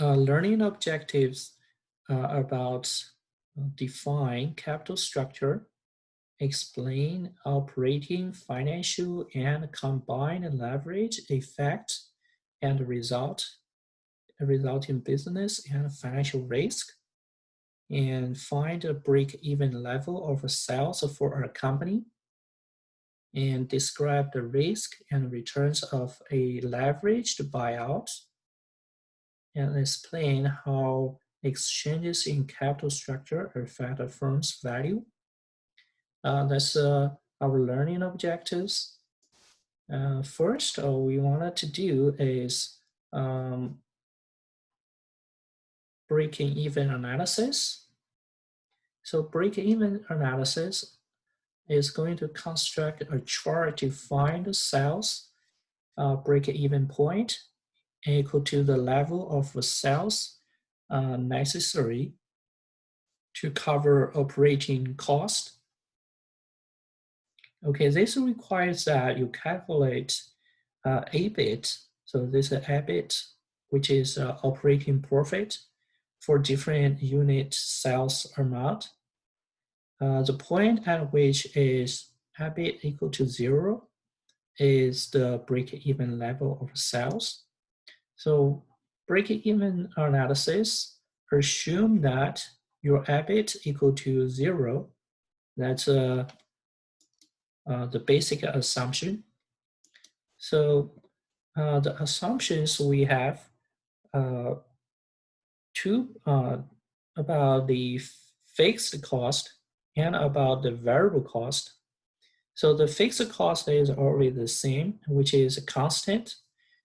Learning objectives are about define capital structure, explain operating, financial, and combined leverage effect and result in business and financial risk, and find a break-even level of sales for a company, and describe the risk and returns of a leveraged buyout, and explain how exchanges in capital structure affect a firm's value. That's our learning objectives. First, we wanted to do is break-even analysis. So break-even analysis is going to construct a chart to find the sales break-even point equal to the level of the sales necessary to cover operating cost. Okay, this requires that you calculate EBIT. So this is EBIT, which is operating profit for different unit sales amount. The point at which is EBIT equal to 0 is the break-even level of sales. So break-even analysis assume that your EBIT equal to 0. That's the basic assumption. So the assumptions we have two about the fixed cost and about the variable cost. So the fixed cost is already the same, which is a constant.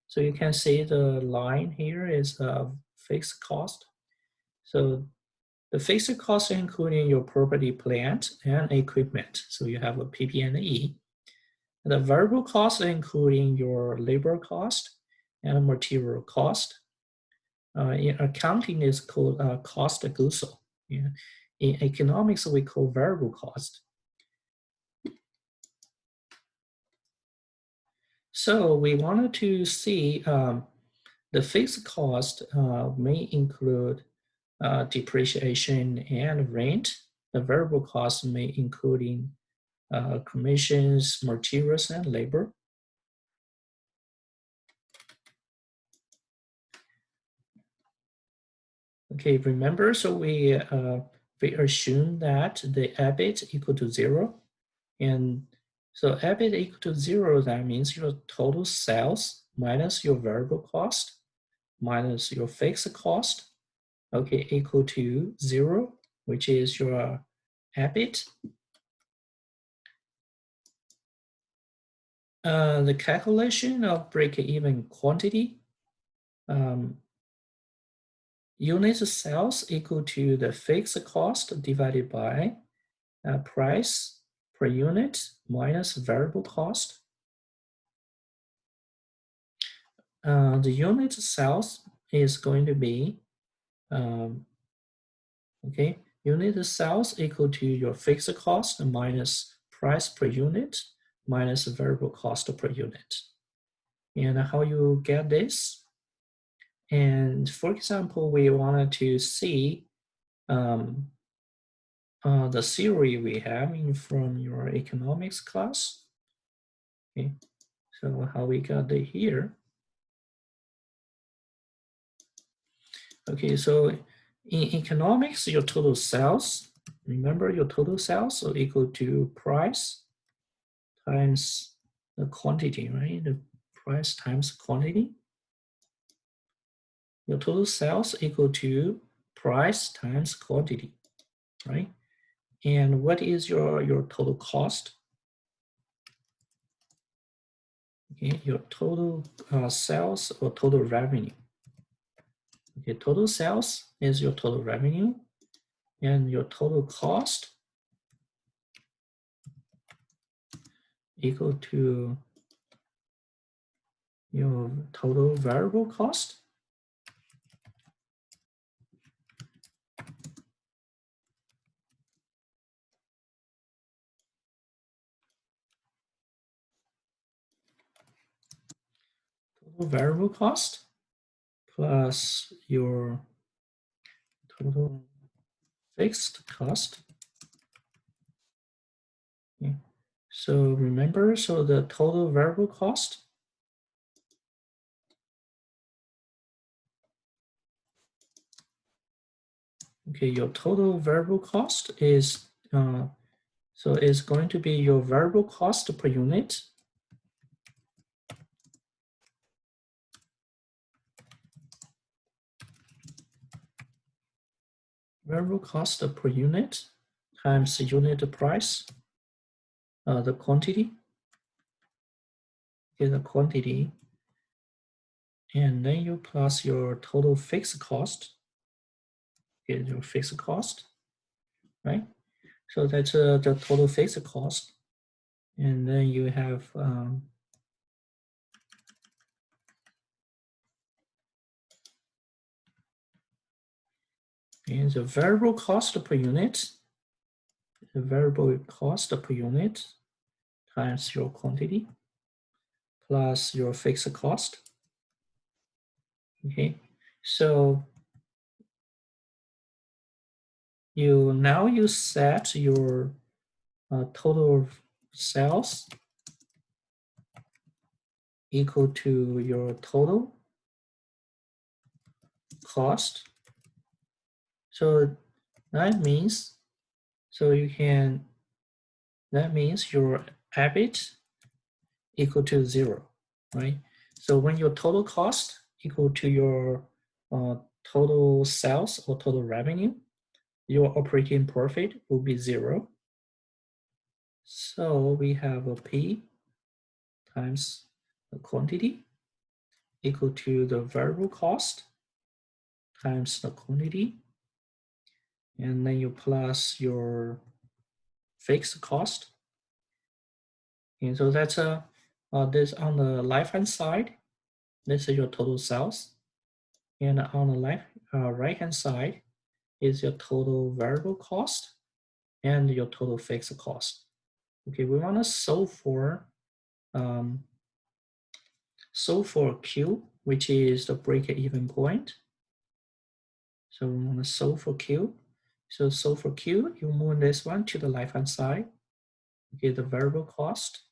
So you can see the line here is a fixed cost. So the fixed cost including your property, plant, and equipment. So you have a PP&E. The variable cost including your labor cost and material cost. In accounting is called cost of goods sold. Yeah. In economics, we call variable cost. So we wanted to see the fixed cost may include depreciation and rent. The variable cost may including commissions, materials, and labor. Okay, remember, so we assume that the EBIT equal to 0. And so EBIT equal to 0, that means your total sales minus your variable cost minus your fixed cost, okay, equal to 0, which is your EBIT. The calculation of break-even quantity, unit sales equal to the fixed cost divided by price per unit minus variable cost. The unit sales is going to be, okay, unit sales equal to your fixed cost minus price per unit minus variable cost per unit. And how you get this? And for example, we wanted to see the theory we have from your economics class. Okay, so how we got it here. Okay, so in economics, your total sales, remember your total sales so equal to price times the quantity, right? The price times quantity. Your total sales equal to price times quantity, right? And what is your total cost? Okay, your total sales or total revenue. Okay, total sales is your total revenue, and your total cost equal to your total variable cost. Total variable cost plus your total fixed cost. Okay. So remember, so the total variable cost, okay, your total variable cost is, so it's going to be your variable cost per unit variable cost per unit times the unit price, the quantity, okay, the quantity, and then you plus your total fixed cost, okay, your fixed cost, right? So that's the total fixed cost, and then you have and the variable cost per unit, the variable cost per unit times your quantity plus your fixed cost. Okay, so you set your total sales equal to your total cost. So that means, so you can, that means your EBIT equal to 0, right? So when your total cost equal to your total sales or total revenue, your operating profit will be 0. So we have a P times the quantity equal to the variable cost times the quantity, and then you plus your fixed cost. And so that's this on the left-hand side, this is your total sales. And on the right-hand side is your total variable cost and your total fixed cost. Okay, we want to solve for Q, which is the break-even point. So we want to solve for Q. So solve for Q, you move this one to the left-hand side. Okay, the variable cost,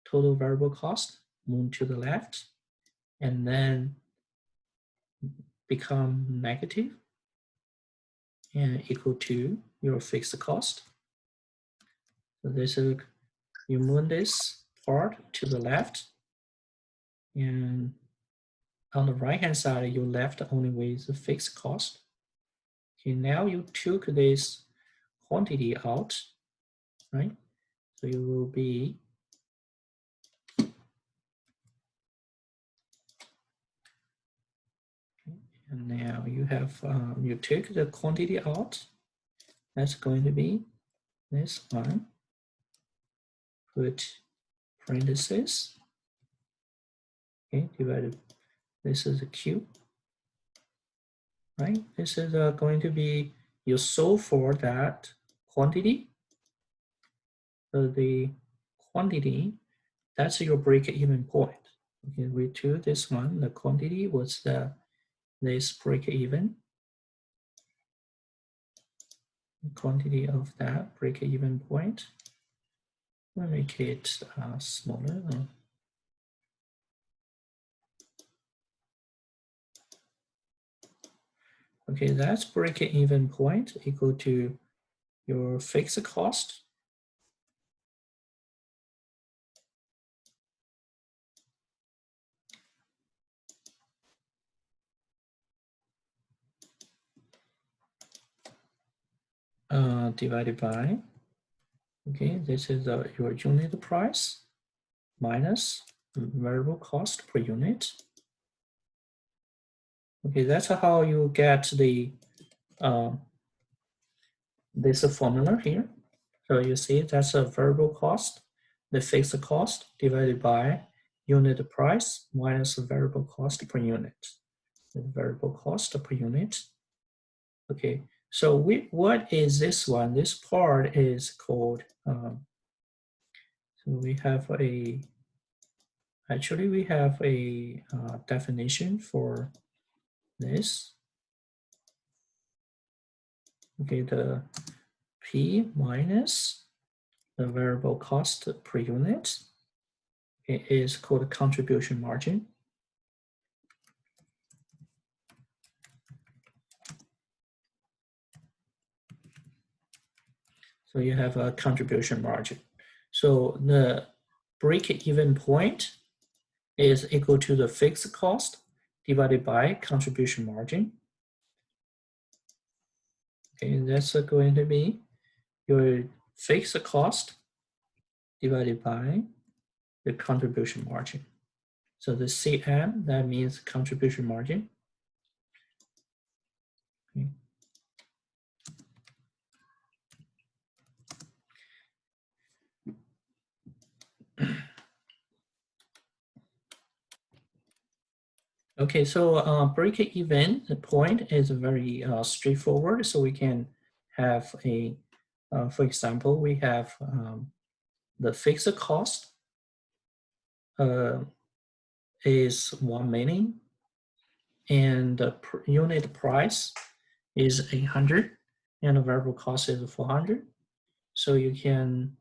total variable cost, move to the left, and then become negative and equal to your fixed cost. So this is, you move this part to the left, and on the right hand side, you left only with the fixed cost. Okay, now you took this quantity out, right? So you will be, and now you have, you take the quantity out. That's going to be this one. Put parentheses. Okay, divided. This is a Q, right? This is going to be, you solve for that quantity. So the quantity, that's your break-even point. Okay, we took this one, the quantity was this break-even. Quantity of that break-even point. We'll make it smaller. Okay, that's break-even point equal to your fixed cost divided by, okay, this is your unit price minus variable cost per unit. Okay, that's how you get the this formula here. So you see that's a variable cost, the fixed cost divided by unit price minus the variable cost per unit. The variable cost per unit. Okay, so what is this one? This part is called, so we have a, actually we have a definition for this. Okay, the P minus the variable cost per unit, okay, is called contribution margin. So you have a contribution margin. So the break-even point is equal to the fixed cost divided by contribution margin. Okay, that's going to be your fixed cost divided by the contribution margin. So the CM, that means contribution margin. Okay. Okay, so break-even point is very straightforward. So we can have a, for example, we have the fixed cost is 1 million, and the unit price is 800, and the variable cost is 400. So you can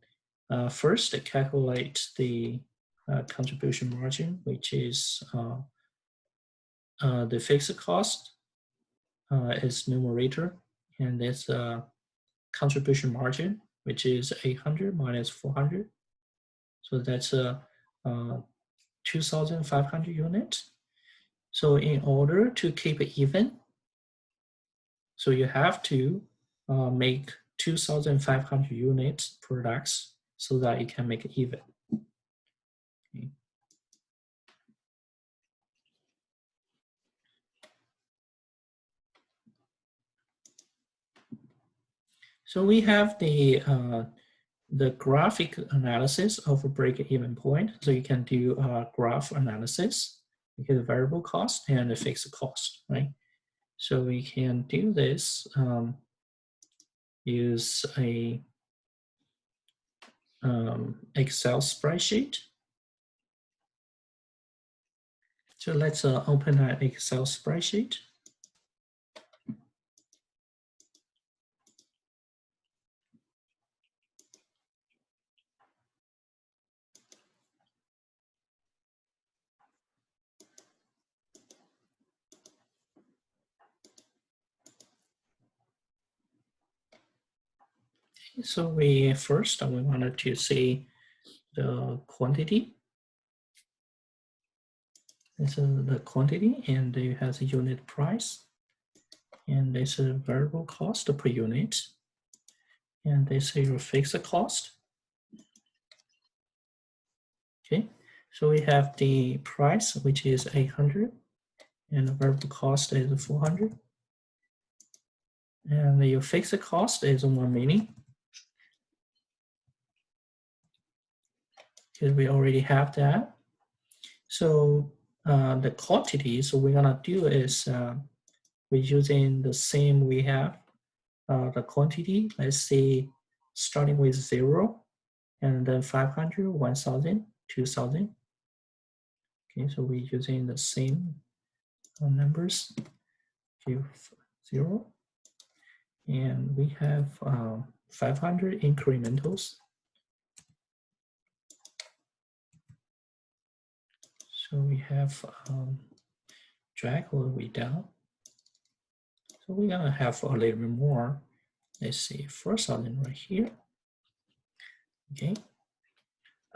first calculate the contribution margin, which is the fixed cost is numerator, and that's contribution margin, which is 800 minus 400. So that's 2,500 units. So in order to keep it even, so you have to make 2,500 units products so that you can make it even. Okay. So we have the graphic analysis of a break-even point. So you can do graph analysis, because variable cost and the fixed cost, right? So we can do this, use a Excel spreadsheet. So let's open an Excel spreadsheet. So we wanted to see the quantity. This is the quantity, and it has a unit price, and this is variable cost per unit, and this is your fixed cost. Okay, so we have the price, which is 800, and the variable cost is 400, and your fixed cost is 1 million. Because we already have that. So the quantity, so we're gonna do is we're using the same we have the quantity. Let's say starting with 0, and then 500, 1,000, 2,000. Okay, so we're using the same numbers. 0, and we have 500 incrementals. So we have drag all the way down. So we're gonna have a little bit more. Let's see, 4,000 right here. Okay.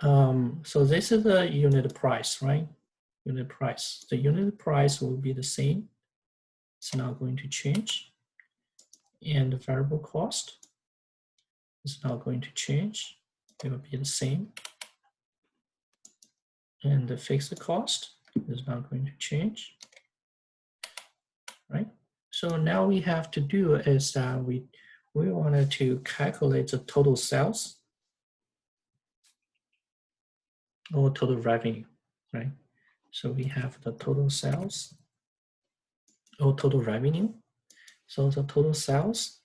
So this is the unit price, right? Unit price. The unit price will be the same. It's not going to change. And the variable cost is not going to change. It will be the same. And the fixed cost is not going to change, right? So now we have to do is that we wanted to calculate the total sales or total revenue, right? So we have the total sales or total revenue. So the total sales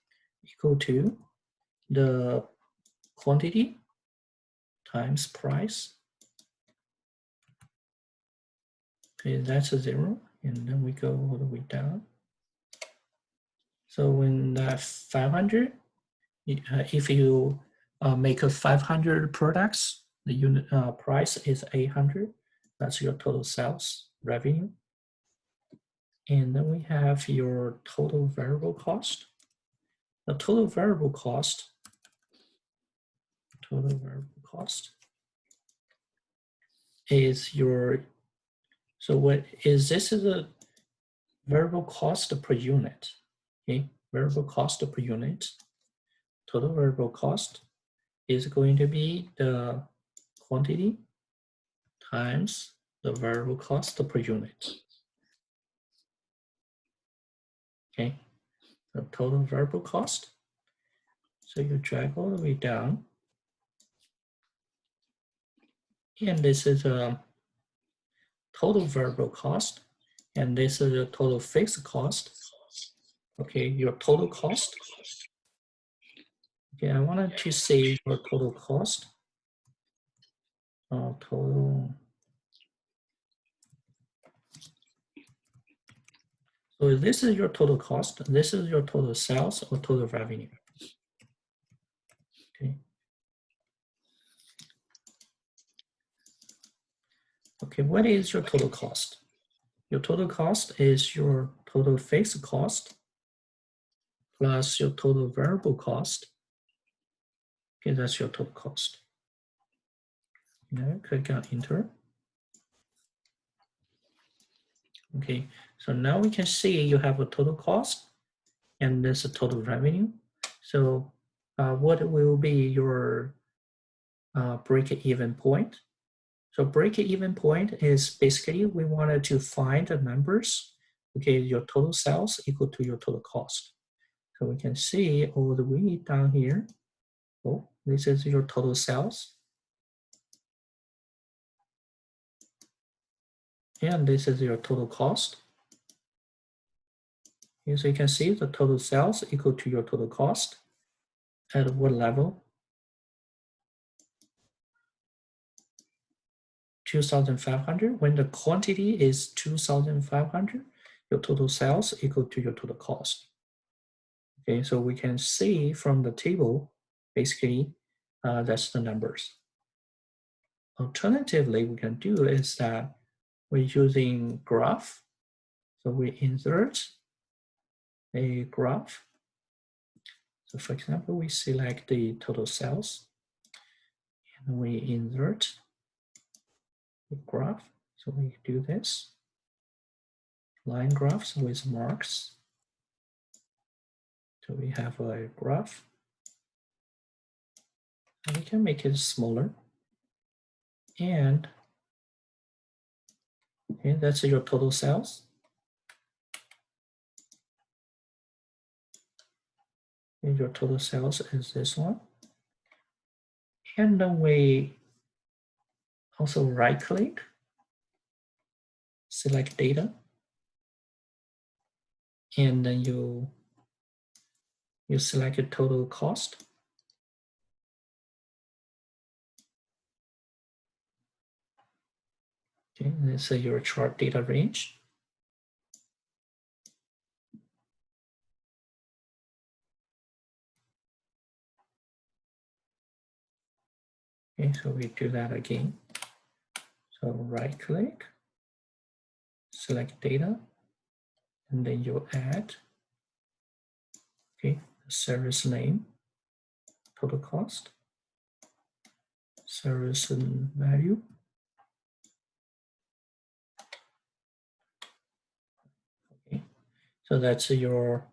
equal to the quantity times price. Okay, that's a 0, and then we go all the way down. So when 500, if you make a 500 products, the unit price is 800. That's your total sales revenue. And then we have your total variable cost. The total variable cost is your, so what is this is a variable cost per unit, okay? Variable cost per unit, total variable cost is going to be the quantity times the variable cost per unit, okay? The total variable cost. So you drag all the way down, and this is a total variable cost, and this is a total fixed cost. Okay, your total cost. Okay, I wanted to say your total cost. Total. So this is your total cost. This is your total sales or total revenue. Okay. Okay, what is your total cost? Your total cost is your total fixed cost plus your total variable cost. Okay, that's your total cost. Now click on enter. Okay, so now we can see you have a total cost and there's a total revenue. So what will be your break-even point? So break-even point is basically we wanted to find the numbers, okay, your total sales equal to your total cost. So we can see all the way down here. Oh, this is your total sales. And this is your total cost. And so you can see the total sales equal to your total cost. At what level? 2,500. When the quantity is 2,500, your total sales equal to your total cost. Okay, so we can see from the table, basically, that's the numbers. Alternatively, we can do is that we're using graph. So we insert a graph. So for example, we select the total sales and we insert the graph. So we do this, line graphs with marks. So we have a graph. And we can make it smaller. And okay, that's your total sales. And your total sales is this one. And then we also right click, select data, and then you select a total cost. Okay, this is your chart data range. Okay, so we do that again. So right click, select data, and then you add, okay, the service name, total cost, service value. Okay, so that's your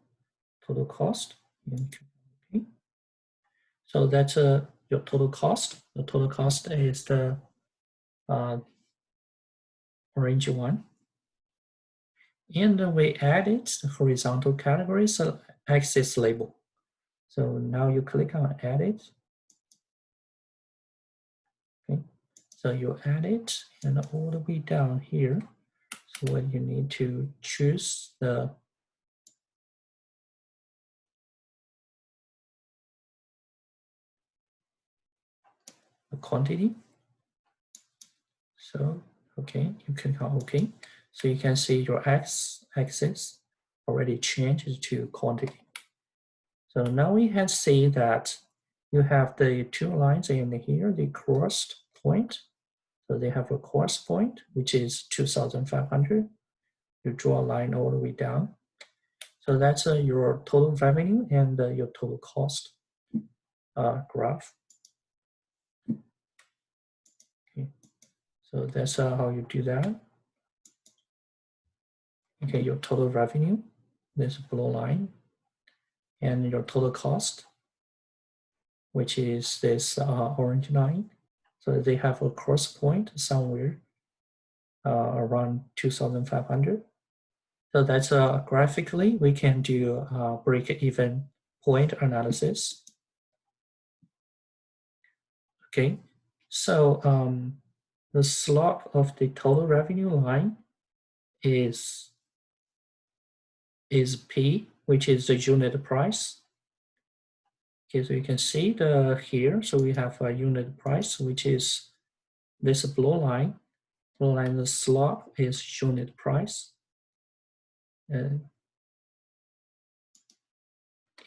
total cost. Okay. So that's your total cost. The total cost is the orange one. And then we added the horizontal category, so axis label. So now you click on edit. Okay, so you add it and all the way down here. So what you need to choose the quantity. So, okay, you click on OK. So you can see your x-axis already changed to quantity. So now we can see that you have the two lines in here, the crossed point. So they have a cross point, which is 2,500. You draw a line all the way down. So that's your total revenue and your total cost graph. Okay. So that's how you do that. Okay, your total revenue, this blue line, and your total cost, which is this orange line. So they have a cross point somewhere around 2,500. So that's graphically, we can do break-even point analysis. Okay, so the slope of the total revenue line is P, which is the unit price. Okay, so you can see here, so we have a unit price, which is this blue line. Blue line, the slope is unit price. And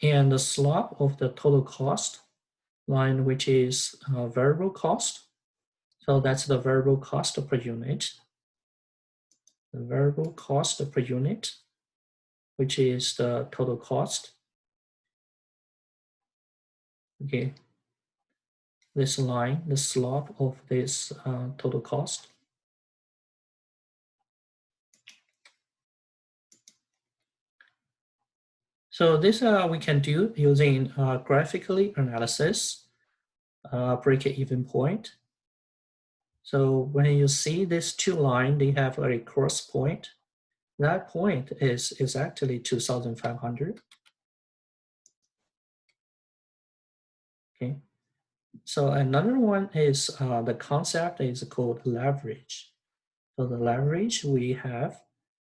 the slope of the total cost line, which is variable cost. So that's the variable cost per unit. The variable cost per unit, which is the total cost. Okay, this line, the slope of this total cost. So this we can do using graphically analysis, break-even point. So when you see these two lines, they have a cross point. That point is actually 2,500. Okay. So another one is the concept is called leverage. So the leverage we have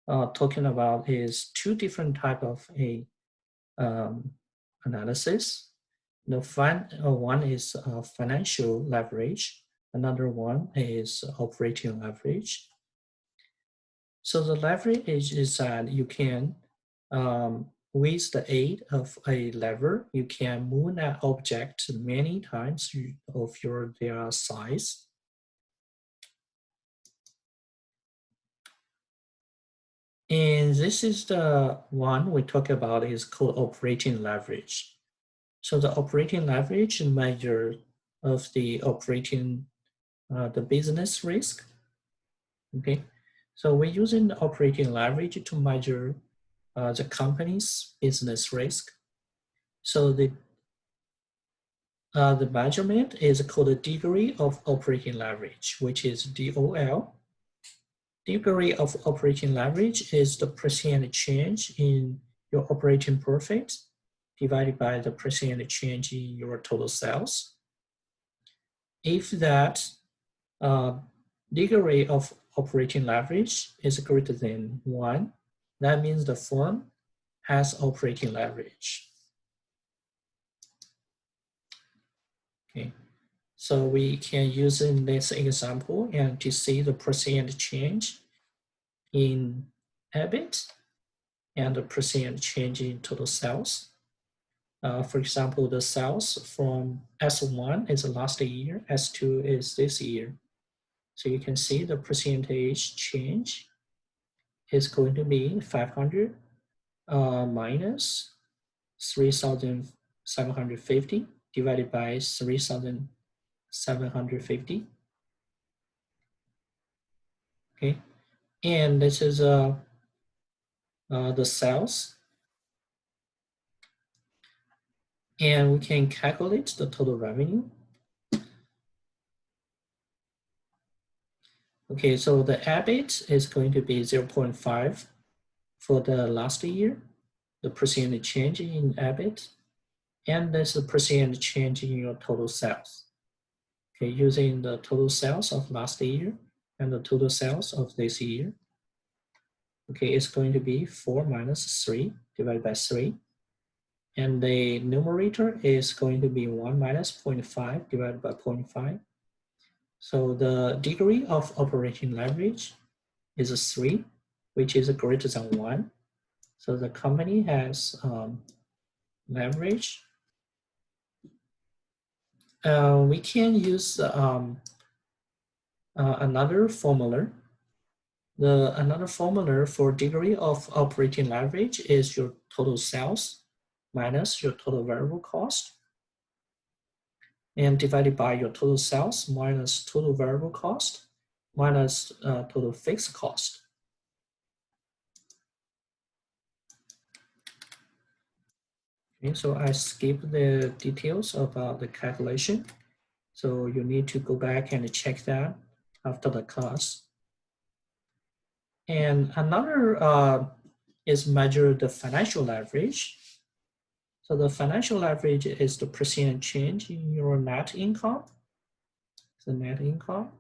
talking about is two different type of a analysis. One is financial leverage. Another one is operating leverage. So the leverage is that you can, with the aid of a lever, you can move that object many times of their size. And this is the one we talk about is called operating leverage. So the operating leverage measure of the operating, the business risk. Okay, so we're using the operating leverage to measure the company's business risk. So the measurement is called the degree of operating leverage, which is DOL. Degree of operating leverage is the percent change in your operating profit divided by the percent change in your total sales. If that degree of operating leverage is greater than 1, that means the firm has operating leverage. Okay, so we can use in this example and to see the percent change in EBIT and the percent change in total sales. For example, the sales from S1 is last year, S2 is this year. So you can see the percentage change is going to be 500 minus 3,750 divided by 3,750. Okay, and this is the sales. And we can calculate the total revenue. Okay, so the EBIT is going to be 0.5 for the last year, the percent change in EBIT, and this is the percent change in your total sales. Okay, using the total sales of last year and the total sales of this year. Okay, it's going to be 4 minus 3 divided by 3. And the numerator is going to be 1 minus 0.5 divided by 0.5. So the degree of operating leverage is 3. which is greater than 1. So the company has leverage. We can use another formula. Another formula for degree of operating leverage is your total sales minus your total variable cost, and divided by your total sales minus total variable cost minus total fixed cost. Okay, so I skip the details about the calculation. So you need to go back and check that after the class. And another is measure the financial leverage. So the financial leverage is the percent change in your net income, the net income.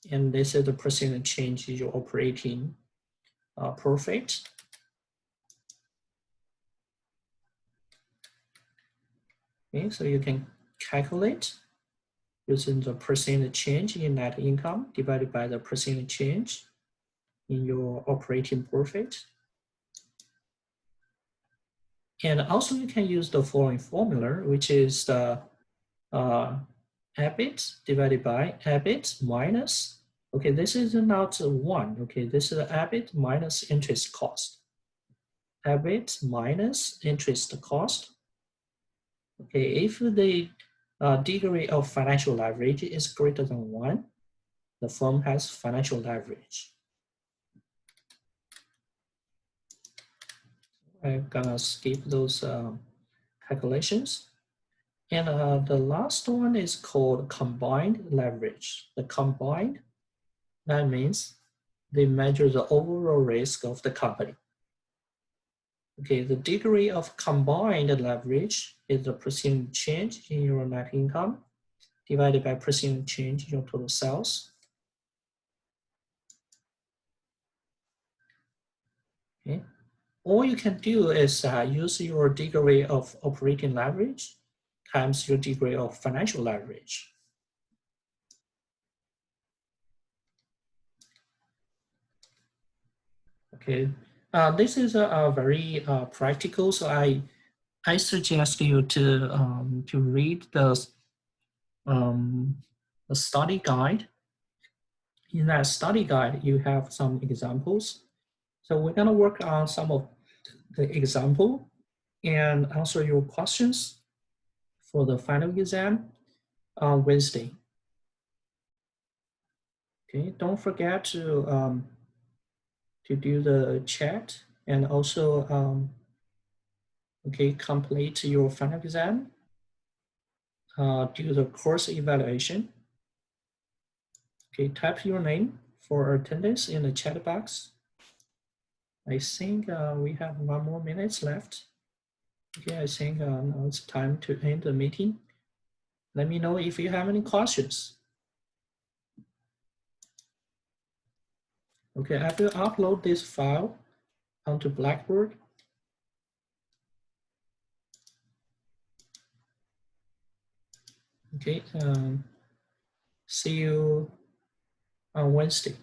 And this is the percent change in your operating profit. Okay, so you can calculate using the percent change in net income divided by the percent change in your operating profit. And also you can use the following formula, which is the EBIT divided by EBIT minus, okay, this is not 1, okay, this is EBIT minus interest cost. EBIT minus interest cost. Okay, if the degree of financial leverage is greater than 1, the firm has financial leverage. I'm gonna skip those calculations. And the last one is called combined leverage. The combined, that means they measure the overall risk of the company. Okay, the degree of combined leverage is the percent change in your net income divided by percent change in your total sales. Okay, all you can do is use your degree of operating leverage times your degree of financial leverage. Okay, this is a very practical, so I suggest you to read the study guide. In that study guide, you have some examples. So we're gonna work on some of the example and answer your questions for the final exam on Wednesday. Okay, don't forget to do the chat and also okay, complete your final exam, do the course evaluation. Okay, type your name for attendance in the chat box. I think we have 1 more minute left. Okay, I think now it's time to end the meeting. Let me know if you have any questions. Okay, I will upload this file onto Blackboard. Okay, see you on Wednesday.